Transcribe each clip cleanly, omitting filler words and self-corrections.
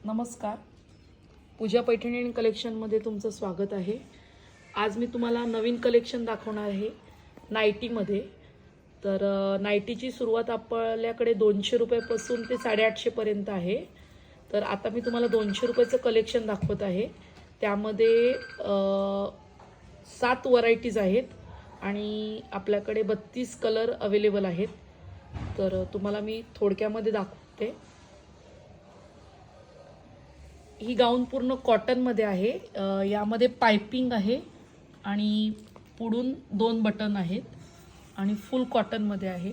नमस्कार. पूजा पैठणी आणि कलेक्शनमध्ये तुमचं स्वागत आहे. आज मी तुम्हाला नवीन कलेक्शन दाखवणार आहे नाईटीमध्ये. तर नाईटीची सुरुवात आपल्याकडे 200 रुपयापासून ते 850 पर्यंत आहे. तर आता मी तुम्हाला 200 रुपयाचं कलेक्शन दाखवत आहे. त्यामध्ये 7 व्हरायटीज आहेत आणि आपल्याकडे 32 कलर अवेलेबल आहेत. तर तुम्हाला मी थोडक्यामध्ये दाखवते. ही गाऊन पूर्ण कॉटनमध्ये आहे. यामध्ये पाइपिंग आहे आणि पुढून 2 बटन आहेत आणि फुल कॉटनमध्ये आहे.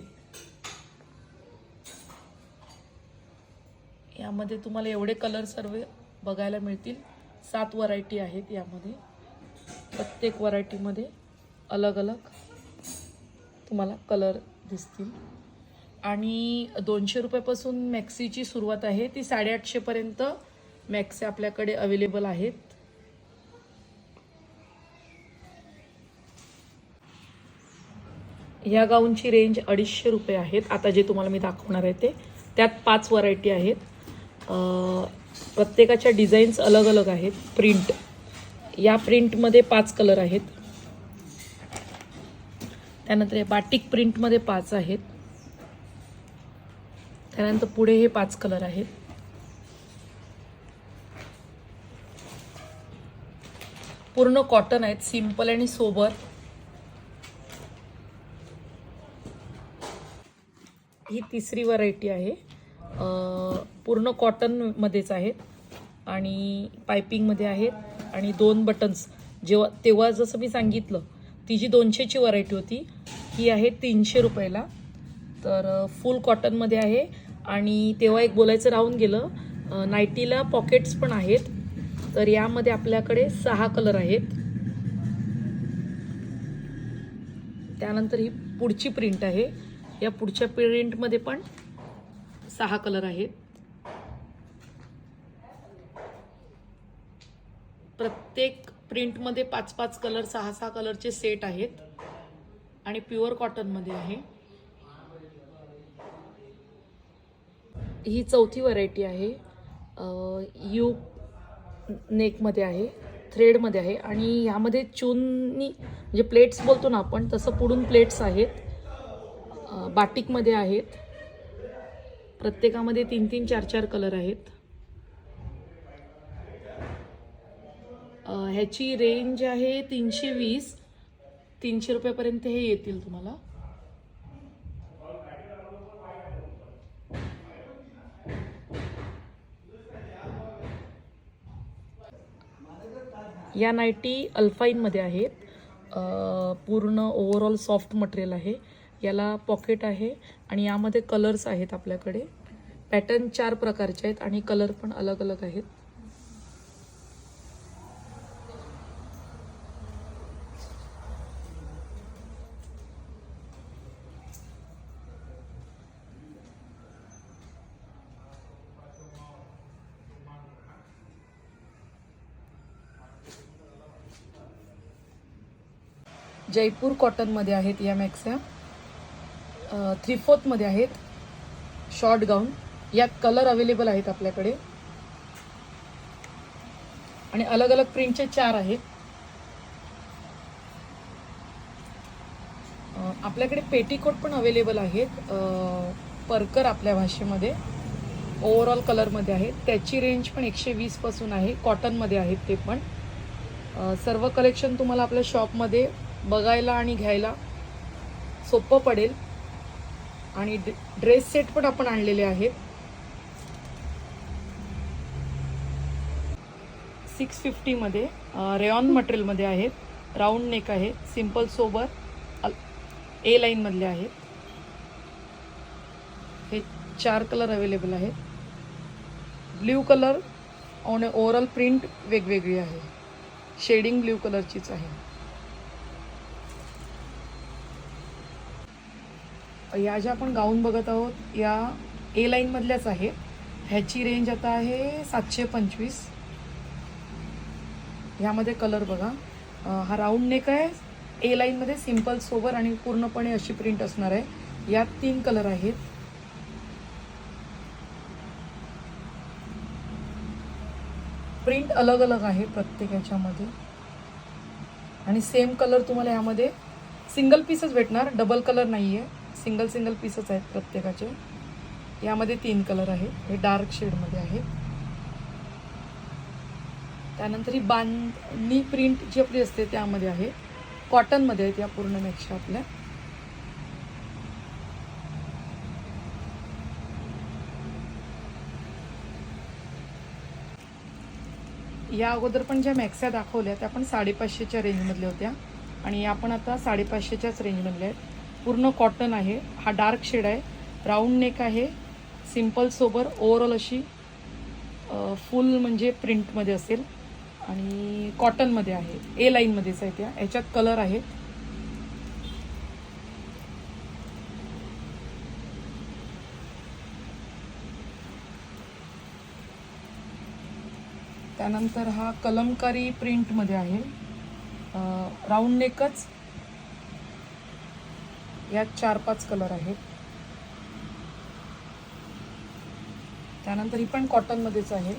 यामध्ये तुम्हाला एवढे कलर सर्व बघायला मिळतील. 7 व्हरायटी आहेत यामध्ये. प्रत्येक व्हरायटीमध्ये अलग अलग तुम्हाला कलर दिसतील. आणि 200 रुपयापासून मॅक्सीची सुरुवात आहे. ती 850 पर्यंत मॅक्सी आपल्याकडे अवेलेबल आहेत. या गाऊनची रेंज 250 रुपये आहेत. आता जे तुम्हाला मी दाखवणार आहे ते त्यात 5 व्हरायटी आहेत. प्रत्येकाच्या डिझाईन्स अलग अलग आहेत. प्रिंट, या प्रिंटमध्ये 5 कलर आहेत. त्यानंतर बाटिक प्रिंटमध्ये 5 आहेत. त्यानंतर पुढे हे 5 कलर आहेत. पूर्ण कॉटन आहेत, सिंपल आणि सोबर. ही तिसरी व्हरायटी आहे. पूर्ण कॉटनमध्येच आहेत आणि पाइपिंगमध्ये आहेत आणि 2 बटन्स. तेव्हा जसं मी सांगितलं ती जी 200ची व्हरायटी होती ही आहे 300 रुपयाला. तर फुल कॉटनमध्ये आहे. आणि तेव्हा एक बोलायचं राहून गेलं, नाईटीला पॉकेट्स पण आहेत. तर यामध्ये आपल्याकडे 6 कलर आहेत. त्यानंतर ही पुढची प्रिंट आहे. या पुढच्या प्रिंटमध्ये पण 6 कलर आहेत. प्रत्येक प्रिंटमध्ये 5-5 कलर, 6-6 कलरचे सेट आहेत आणि प्युअर कॉटनमध्ये आहे. ही चौथी व्हरायटी आहे. यू नेकमध्ये आहे, थ्रेडमध्ये आहे आणि ह्यामध्ये चुन्नी म्हणजे प्लेट्स बोलतो ना आपण तसं पुढून प्लेट्स आहेत. बाटिकमध्ये आहेत. प्रत्येकामध्ये 3-3, 4-4 कलर आहेत. ह्याची रेंज आहे 320. 300 रुपयापर्यंत हे येतील तुम्हाला. या नाईटी अल्फाईनमध्ये आहेत. पूर्ण ओव्हरऑल सॉफ्ट मटेरियल आहे. याला पॉकेट आहे आणि यामध्ये कलर्स आहेत आपल्याकडे. पॅटर्न 4 प्रकारचे आहेत आणि कलर पण अलग अलग आहेत. जयपूर कॉटनमध्ये आहेत या मॅक्स्या. 3/4 मध्ये आहेत. शॉर्ट गाऊन. यात कलर अवेलेबल आहेत आपल्याकडे आणि अलग अलग प्रिंटचे 4 आहेत. आपल्याकडे पेटीकोट पण अवेलेबल आहेत. परकर आपल्या भाषेमध्ये ओव्हरऑल कलरमध्ये आहेत. त्याची रेंज पण 120 पासून आहे. कॉटनमध्ये आहेत ते पण. सर्व कलेक्शन तुम्हाला आपल्या शॉपमध्ये बघायला आणि घ्यायला सोपं पडेल. आणि ड्रेस सेट पण आपण आणलेले आहेत. 650 मध्ये रेयॉन मटेरियलमध्ये आहेत. राऊंड नेक आहे. सिंपल सोबर ए लाईन मधले आहेत. हे 4 कलर अवेलेबल आहेत. ब्ल्यू कलर आणि ओव्हरऑल प्रिंट वेगवेगळी आहे. शेडिंग ब्ल्यू कलरचीच आहे. या ज्या आपण गाऊन बघत आहोत या ए लाईन मधल्याच आहेत. ह्याची रेंज आता आहे 725. ह्यामध्ये कलर बघा. हा राऊंड नेक आहे. ए लाईनमध्ये सिंपल सोबर आणि पूर्णपणे अशी प्रिंट असणार आहे. यात 3 कलर आहेत. प्रिंट अलग अलग आहे प्रत्येक ह्याच्यामध्ये आणि सेम कलर तुम्हाला ह्यामध्ये सिंगल पीसच भेटणार, डबल कलर नाही आहे, सिंगल पीसच आहेत प्रत्येकाचे. यामध्ये 3 कलर आहेत, हे डार्क शेडमध्ये आहे. त्यानंतर ही बांधणी प्रिंट जी आपली असते त्यामध्ये आहे, कॉटनमध्ये आहेत या पूर्ण मॅक्शा आपल्या. या अगोदर पण ज्या मॅक्स्या दाखवल्या त्या पण 550च्या रेंजमधल्या होत्या आणि या पण आता 550च्याच रेंजमधल्या आहेत. पूर्ण कॉटन आहे, हा डार्क शेड आहे, राऊंड नेक आहे, सिम्पल सोबर ओव्हरऑल अशी फुल म्हणजे प्रिंटमध्ये असेल आणि कॉटनमध्ये आहे, ए लाईनमध्येच आहे त्या. ह्याच्यात कलर आहेत. त्यानंतर हा कलमकारी प्रिंटमध्ये आहे, राऊंड नेकच. यात 4-5 कलर आहेत. त्यानंतर ही पण कॉटनमध्येच आहे,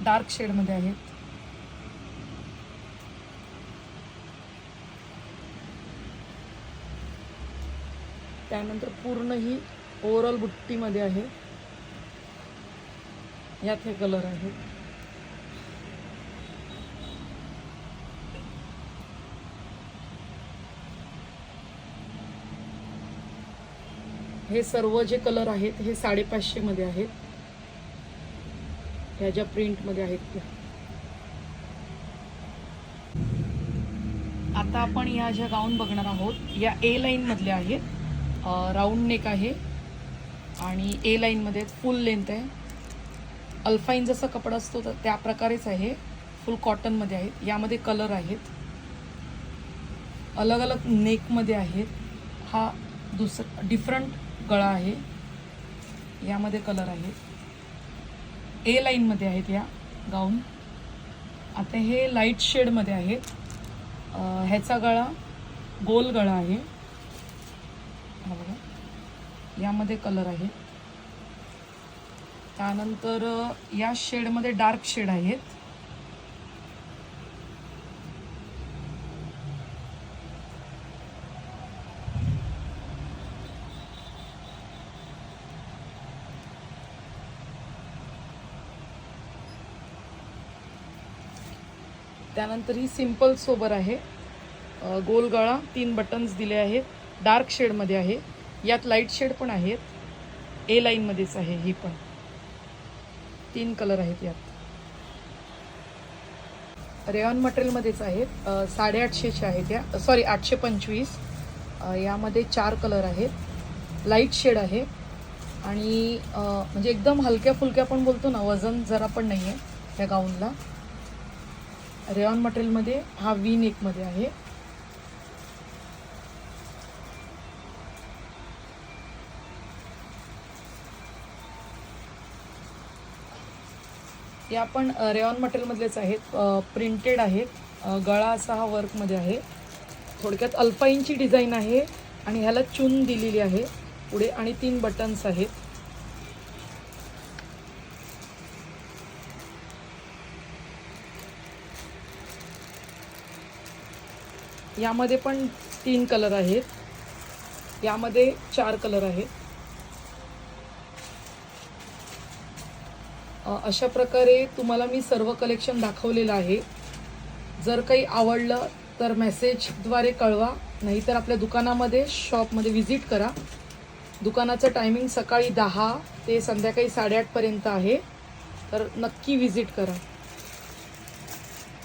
डार्क शेडमध्ये आहेत. त्यानंतर पूर्ण ही ओव्हरऑल बुट्टीमध्ये आहे, यात हे कलर आहेत. हे सर्व जे कलर आहेत हे 550 मध्ये आहेत. ह्या ज्या प्रिंटमध्ये आहेत त्या. आता आपण या ज्या गाऊन बघणार आहोत या ए लाईन मधल्या आहेत. राऊंड नेक आहे आणि ए लाईन मध्ये फुल लेंथ आहे. अल्फाईन जसा कपडा असतो तर त्या प्रकारेच आहे, फुल कॉटन मध्ये आहेत. यामध्ये कलर आहेत, अलग अलग नेक मध्ये आहेत. हा दुसरा डिफरंट गळा आहे, यामध्ये कलर आहेत. ए लाईन मध्ये आहेत या गाऊन. आता हे लाईट शेड मध्ये आहेत. ह्याचा गळा गोल गळा आहे, हा बघा, यामध्ये कलर आहे. त्यानंतर या शेडमध्ये डार्क शेड आहेत. त्यानंतर ही सिंपल सोबर आहे, गोल गळा, 3 बटन्स दिले आहेत, डार्क शेडमध्ये आहे. यात लाईट शेड पण आहेत, ए लाईनमध्येच आहे. ही पण 3 कलर आहेत यात. रेयॉन मटेरियलमध्येच आहेत, 850च्या आहेत या, सॉरी 825. यामध्ये 4 कलर आहेत, लाईट शेड आहे आणि म्हणजे एकदम हलक्या फुलक्या पण बोलतो ना, वजन जरा पण नाही आहे या गाऊनला. रेयॉन मटेरियलमध्ये हा वी नेकमध्ये आहे. या पण रेयॉन मटेरियलमधलेच आहेत, प्रिंटेड आहेत. गळा असा हा वर्कमध्ये आहे. थोडक्यात अल्फाईनची डिझाईन आहे आणि ह्याला चून दिलेली आहे पुढे आणि 3 बटन्स आहेत. यामध्ये पण 3 कलर आहेत, यामध्ये 4 कलर आहेत. अशा प्रकारे तुम्हाला मी सर्व कलेक्शन दाखवलेलं आहे. जर काही आवडलं तर मेसेजद्वारे कळवा, नाहीतर आपल्या दुकानामध्ये शॉपमध्ये व्हिजिट करा. दुकानाचं टायमिंग सकाळी 10 ते संध्याकाळी 8:30 पर्यंत आहे, तर नक्की व्हिजिट करा.